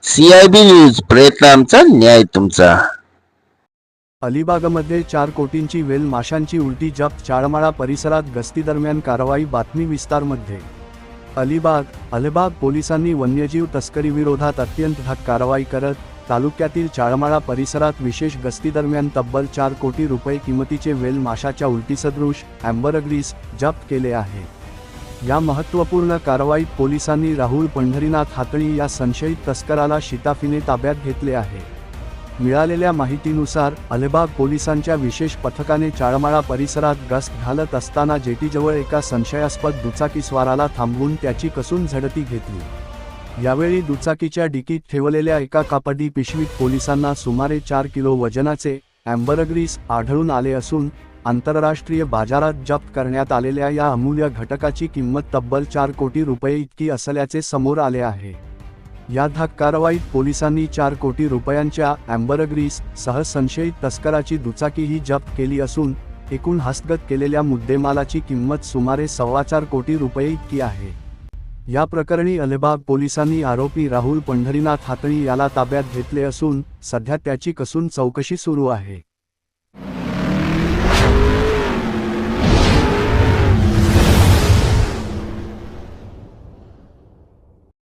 CIB news, प्रयत्न आमचा, न्याय तुमचा. अलिबागमध्ये 4 कोटींची वेल माशांची उलटी जप्त. चाळमाळा परिसरात गस्तीदरम्यान कारवाई. बातमी विस्तारमध्ये. अलिबाग पोलिसांनी वन्यजीव तस्करीविरोधात अत्यंत धक कारवाई करत तालुक्यातील चाळमाळा परिसरात विशेष गस्तीदरम्यान तब्बल 4 कोटी रुपये किमतीचे वेल माशाच्या उलटीसदृश ॲम्बरग्रीस जप्त केले आहे. या महत्त्वपूर्ण कारवाईत पोलिसांनी राहुल पंढरीनाथ हातळी या संशयित तस्कराला शिताफीने ताब्यात घेतले आहे. मिळालेल्या माहितीनुसार अलिबाग पोलिसांच्या विशेष पथकाने चाळमाळा परिसरात गस्त घालत असताना जेटीजवळ एका संशयास्पद दुचाकीस्वाराला थांबवून त्याची कसून झडती घेतली. यावेळी दुचाकीच्या डिकीत ठेवलेल्या एका कापडी पिशवीत पोलिसांना सुमारे 4 किलो वजनाचे ॲम्बरग्रीस आढळून आले असून आंतरराष्ट्रीय बाजारात जप्त करण्यात आलेल्या या अमूल्य घटकाची किंमत तब्बल 4 कोटी रुपये इतकी असल्याचे समोर आले आहे. या धक कारवाईत पोलिसांनी 4 कोटी रुपयांच्या ॲम्बरग्रीस सह संशयित तस्कराची दुचाकीही जप्त केली असून एकूण हस्तगत केलेल्या मुद्देमालाची किंमत सुमारे 4.25 कोटी रुपये इतकी आहे. या प्रकरणी अलिबाग पोलिसांनी आरोपी राहुल पंढरीनाथ हातळी याला ताब्यात घेतले असून सध्या त्याची कसून चौकशी सुरू आहे.